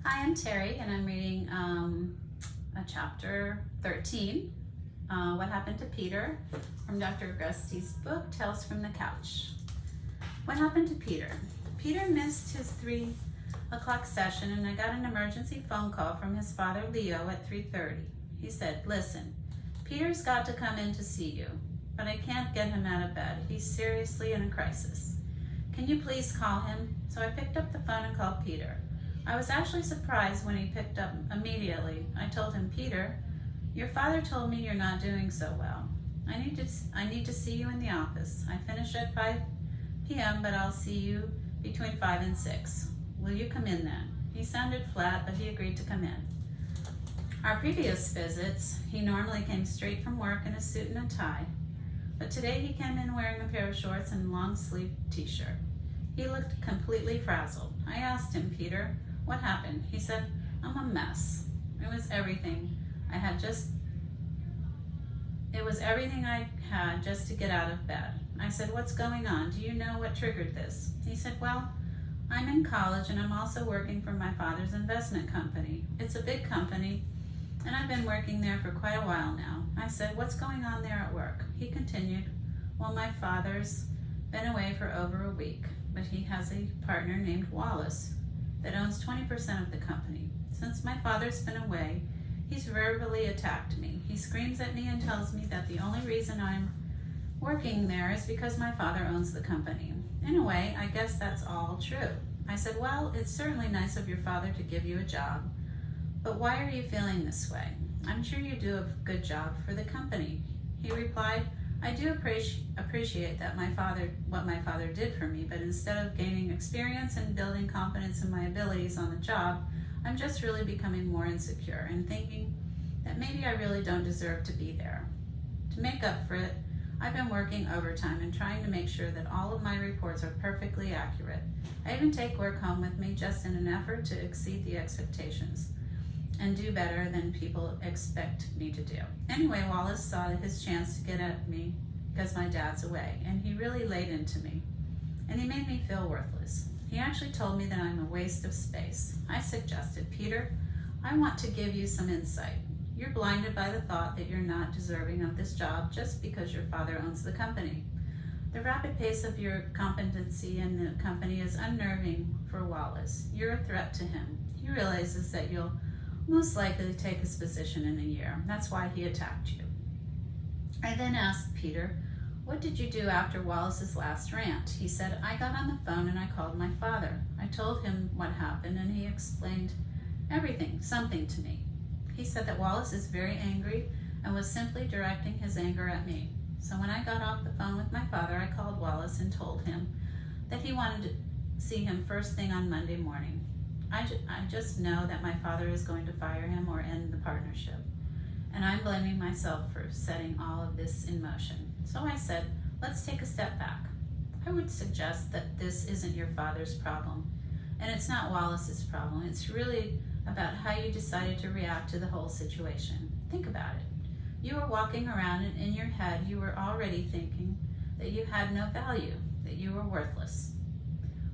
Hi, I'm Terry, and I'm reading chapter 13, What Happened to Peter, from Dr. Agresti's book, Tales from the Couch. What happened to Peter? Peter missed his 3 o'clock session, and I got an emergency phone call from his father, Leo, at 3:30. He said, "Listen, Peter's got to come in to see you, but I can't get him out of bed. He's seriously in a crisis. Can you please call him?" So I picked up the phone and called Peter. I was actually surprised when he picked up immediately. I told him, "Peter, your father told me you're not doing so well. I need to see you in the office. I finish at 5 p.m., but I'll see you between 5 and 6. Will you come in then?" He sounded flat, but he agreed to come in. Our previous visits, he normally came straight from work in a suit and a tie, but today he came in wearing a pair of shorts and a long-sleeved t-shirt. He looked completely frazzled. I asked him, "Peter, what happened?" He said, "I'm a mess. It was everything I had just to get out of bed." I said, "What's going on? Do you know what triggered this?" He said, "Well, I'm in college and I'm also working for my father's investment company. It's a big company and I've been working there for quite a while now." I said, "What's going on there at work?" He continued, "Well, my father's been away for over a week, but he has a partner named Wallace that owns 20% of the company. Since my father's been away, he's verbally attacked me. He screams at me and tells me that the only reason I'm working there is because my father owns the company. In a way, I guess that's all true." I said, "Well, it's certainly nice of your father to give you a job, but why are you feeling this way? I'm sure you do a good job for the company." He replied, "I do appreciate that what my father did for me, but instead of gaining experience and building confidence in my abilities on the job, I'm just really becoming more insecure and thinking that maybe I really don't deserve to be there. To make up for it, I've been working overtime and trying to make sure that all of my reports are perfectly accurate. I even take work home with me just in an effort to exceed the expectations and do better than people expect me to do." Anyway, Wallace saw his chance to get at me because my dad's away, and he really laid into me, and he made me feel worthless. He actually told me that I'm a waste of space. I suggested, "Peter, I want to give you some insight. You're blinded by the thought that you're not deserving of this job just because your father owns the company. The rapid pace of your competency in the company is unnerving for Wallace. You're a threat to him. He realizes that you'll most likely take his position in a year. That's why he attacked you." I then asked Peter, "What did you do after Wallace's last rant?" He said, "I got on the phone and I called my father. I told him what happened and he explained something to me. He said that Wallace is very angry and was simply directing his anger at me. So when I got off the phone with my father, I called Wallace and told him that he wanted to see him first thing on Monday morning. I just know that my father is going to fire him or end the partnership, and I'm blaming myself for setting all of this in motion. So I said, let's take a step back. I would suggest that this isn't your father's problem, and it's not Wallace's problem. It's really about how you decided to react to the whole situation. Think about it. You were walking around and in your head you were already thinking that you had no value, that you were worthless.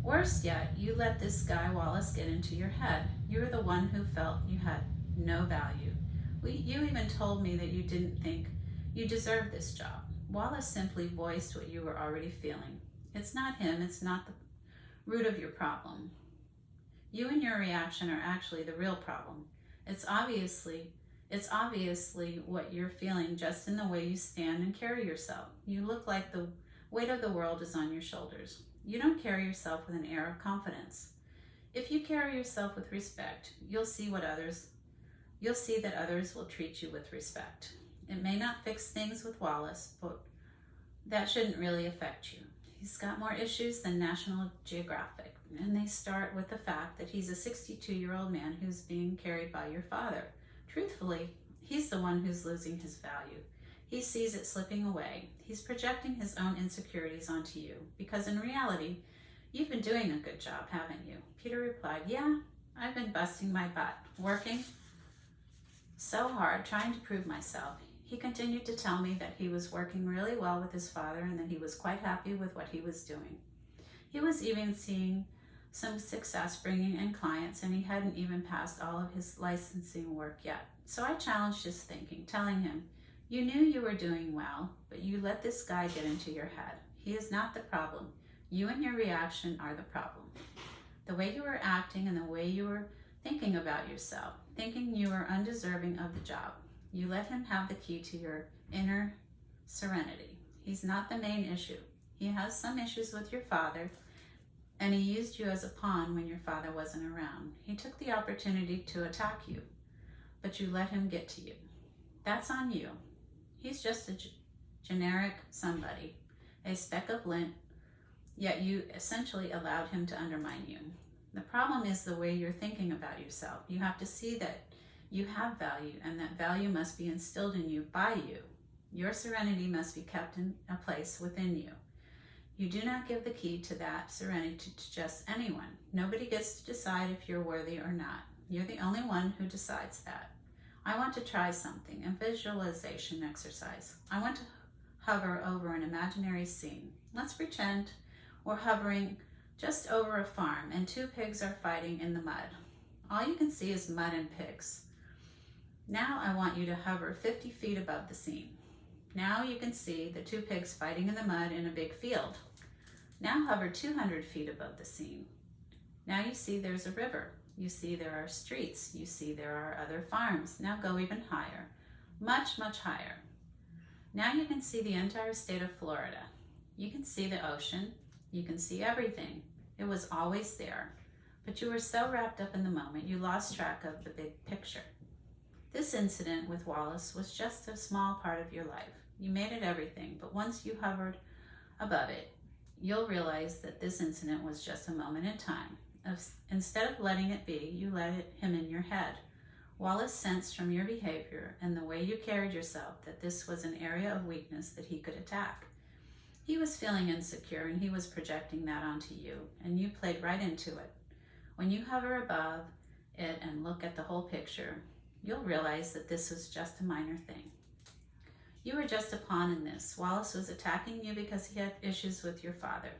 Worse yet, you let this guy Wallace get into your head. You were the one who felt you had no value. You even told me that you didn't think you deserved this job. Wallace simply voiced what you were already feeling. It's not him, it's not the root of your problem. You and your reaction are actually the real problem. It's obviously what you're feeling just in the way you stand and carry yourself. You look like the weight of the world is on your shoulders. You don't carry yourself with an air of confidence. If you carry yourself with respect, you'll see that others will treat you with respect. It may not fix things with Wallace, but that shouldn't really affect you. He's got more issues than National Geographic, and they start with the fact that he's a 62-year-old man who's being carried by your father. Truthfully, he's the one who's losing his value. He sees it slipping away. He's projecting his own insecurities onto you, because in reality, you've been doing a good job, haven't you? Peter replied, "Yeah, I've been busting my butt, working so hard, trying to prove myself." He continued to tell me that he was working really well with his father and that he was quite happy with what he was doing. He was even seeing some success bringing in clients, and he hadn't even passed all of his licensing work yet. So I challenged his thinking, telling him, you knew you were doing well, but you let this guy get into your head. He is not the problem. You and your reaction are the problem. The way you were acting and the way you were thinking about yourself, thinking you were undeserving of the job. You let him have the key to your inner serenity. He's not the main issue. He has some issues with your father, and he used you as a pawn when your father wasn't around. He took the opportunity to attack you, but you let him get to you. That's on you. He's just a generic somebody, a speck of lint, yet you essentially allowed him to undermine you. The problem is the way you're thinking about yourself. You have to see that you have value, and that value must be instilled in you by you. Your serenity must be kept in a place within you. You do not give the key to that serenity to just anyone. Nobody gets to decide if you're worthy or not. You're the only one who decides that. I want to try something, a visualization exercise. I want to hover over an imaginary scene. Let's pretend we're hovering just over a farm and two pigs are fighting in the mud. All you can see is mud and pigs. Now I want you to hover 50 feet above the scene. Now you can see the two pigs fighting in the mud in a big field. Now hover 200 feet above the scene. Now you see there's a river. You see there are streets. You see there are other farms. Now go even higher, much, much higher. Now you can see the entire state of Florida. You can see the ocean. You can see everything. It was always there. But you were so wrapped up in the moment, you lost track of the big picture. This incident with Wallace was just a small part of your life. You made it everything, but once you hovered above it, you'll realize that this incident was just a moment in time. Instead of letting it be, you let him in your head. Wallace sensed from your behavior and the way you carried yourself that this was an area of weakness that he could attack. He was feeling insecure and he was projecting that onto you, and you played right into it. When you hover above it and look at the whole picture, you'll realize that this was just a minor thing. You were just a pawn in this. Wallace was attacking you because he had issues with your father.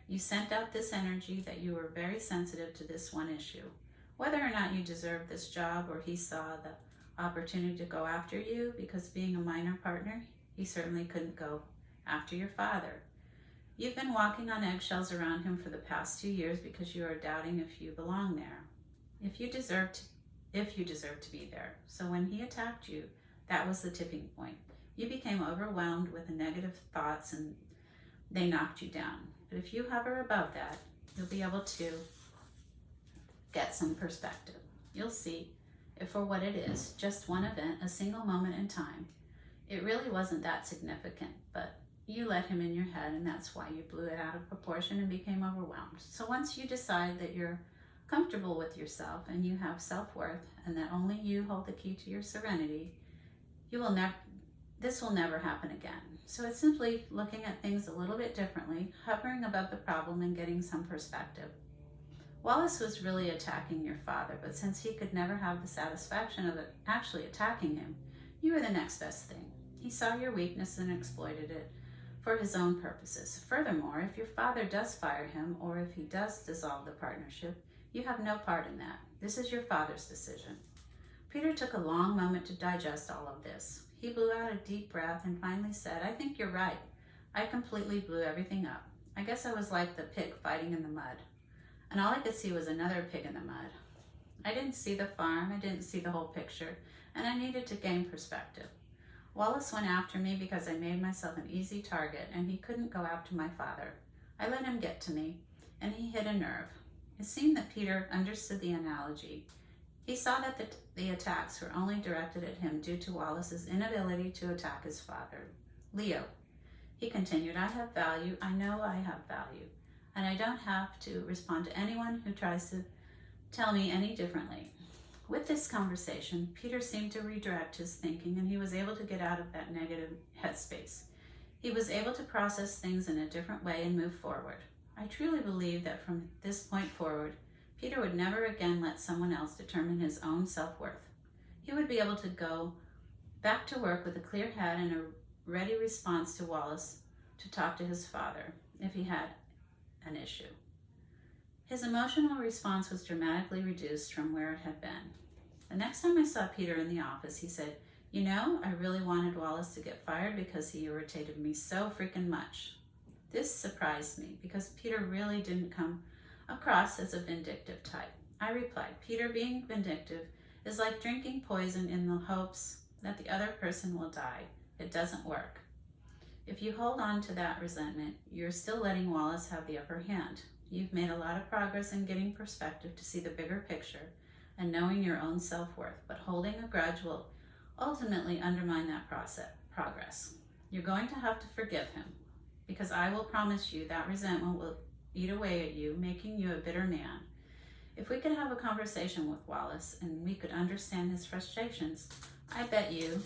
You sent out this energy that you were very sensitive to this one issue. Whether or not you deserved this job or he saw the opportunity to go after you, because being a minor partner, he certainly couldn't go after your father. You've been walking on eggshells around him for the past 2 years because you are doubting if you belong there, if you deserve to be there. So when he attacked you, that was the tipping point. You became overwhelmed with the negative thoughts and they knocked you down. But if you hover above that, you'll be able to get some perspective. You'll see it for what it is, just one event, a single moment in time. It really wasn't that significant, but you let him in your head, and that's why you blew it out of proportion and became overwhelmed. So once you decide that you're comfortable with yourself and you have self-worth and that only you hold the key to your serenity, this will never happen again. So it's simply looking at things a little bit differently, hovering above the problem and getting some perspective. Wallace was really attacking your father, but since he could never have the satisfaction of it actually attacking him, you were the next best thing. He saw your weakness and exploited it for his own purposes. Furthermore, if your father does fire him or if he does dissolve the partnership, you have no part in that. This is your father's decision. Peter took a long moment to digest all of this. He blew out a deep breath and finally said, I think you're right. I completely blew everything up. I guess I was like the pig fighting in the mud. And all I could see was another pig in the mud. I didn't see the farm, I didn't see the whole picture, and I needed to gain perspective. Wallace went after me because I made myself an easy target, and he couldn't go after my father. I let him get to me, and he hit a nerve. It seemed that Peter understood the analogy. He saw that the attacks were only directed at him due to Wallace's inability to attack his father. Leo, he continued, I have value, I know I have value, and I don't have to respond to anyone who tries to tell me any differently. With this conversation, Peter seemed to redirect his thinking, and he was able to get out of that negative headspace. He was able to process things in a different way and move forward. I truly believe that from this point forward, Peter would never again let someone else determine his own self-worth. He would be able to go back to work with a clear head and a ready response to Wallace to talk to his father if he had an issue. His emotional response was dramatically reduced from where it had been. The next time I saw Peter in the office, he said, "You know, I really wanted Wallace to get fired because he irritated me so freaking much." This surprised me because Peter really didn't come across as a vindictive type. I replied, "Peter, being vindictive is like drinking poison in the hopes that the other person will die. It doesn't work. If you hold on to that resentment, you're still letting Wallace have the upper hand. You've made a lot of progress in getting perspective to see the bigger picture and knowing your own self-worth, but holding a grudge will ultimately undermine that progress. You're going to have to forgive him, because I will promise you that resentment will eat away at you, making you a bitter man. If we could have a conversation with Wallace and we could understand his frustrations, I bet you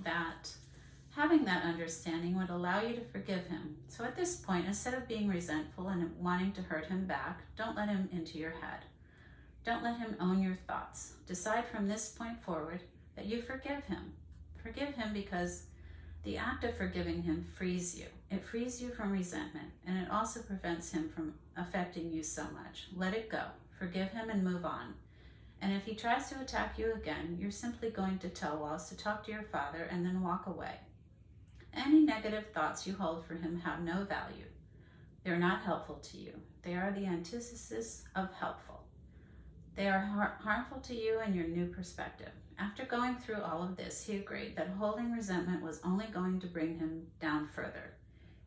that having that understanding would allow you to forgive him. So at this point, instead of being resentful and wanting to hurt him back, don't let him into your head. Don't let him own your thoughts. Decide from this point forward that you forgive him. Forgive him because the act of forgiving him frees you. It frees you from resentment, and it also prevents him from affecting you so much. Let it go. Forgive him and move on. And if he tries to attack you again, you're simply going to tell Wallace to talk to your father and then walk away. Any negative thoughts you hold for him have no value. They're not helpful to you. They are the antithesis of helpful. They are harmful to you and your new perspective. After going through all of this, he agreed that holding resentment was only going to bring him down further.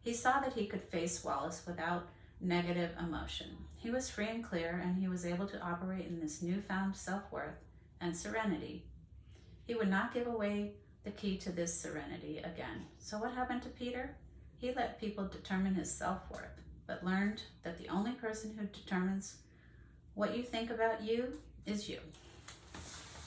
He saw that he could face Wallace without negative emotion. He was free and clear, and he was able to operate in this newfound self-worth and serenity. He would not give away the key to this serenity again. So what happened to Peter? He let people determine his self-worth, but learned that the only person who determines what you think about you is you.